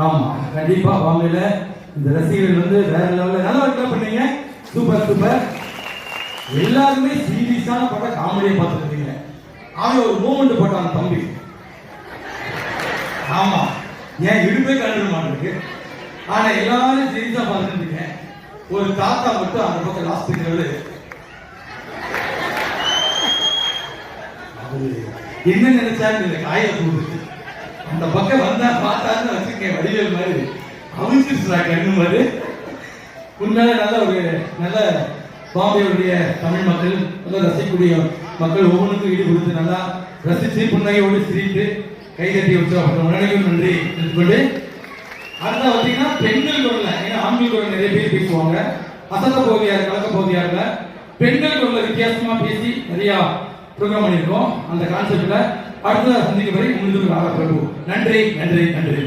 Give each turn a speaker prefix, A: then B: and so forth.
A: ஆமா கண்டிப்பா பாம்பேல இந்த ரசிகர்கள் வந்து வேற லெவல்ல நல்லா ஒர்க் பண்ணீங்க. Super super. எல்லாருமே சீரியஸான படம் காமெடியை பார்த்துருக்கீங்க. அவன் ஒரு மூமெண்ட் போட்டான் தம்பி. ஆமா ஏன் இடுப்பே கண்டு மாட்டிருக்கு. ஆனா எல்லாரும் சீரியஸா பார்த்துருக்கீங்க. ஒரு தாத்தா மட்டும் அந்த பக்கம் லாஸ்ட் பிக்சர்ல என்ன நினைச்சாரு காய போடுது. அந்த பக்கம் வந்தா பார்த்தாருன்னு வச்சிருக்கேன் வடிவேல் மாதிரி அவிச்சிருச்சா கண்ணு மாதிரி. உண்மையில நல்ல ஒரு நல்ல பாம்பேவுடைய தமிழ் மக்கள் நல்லா ரசிக்கக்கூடிய மக்கள் ஒவ்வொன்றுக்கும் ஈடு கொடுத்து நல்லா ரசித்து புன்னகையோடு சிரித்து கைதட்டி வச்சு உடனடியும் நன்றி கொண்டு அடுத்த பார்த்தீங்கன்னா பெண்கள் குரல்ல, ஏன்னா ஆண்கள் குரல் நிறைய பேர் பேசுவாங்க, அசத்த பகுதியாக கலக்க பகுதியாக பெண்கள் குரல்ல வித்தியாசமா பேசி நிறைய ப்ரோக்ராம் பண்ணியிருக்கோம். அந்த கான்செப்ட்ல அடுத்த சந்திக்கும் வரை உங்களுக்கு பிரபு. நன்றி நன்றி நன்றி.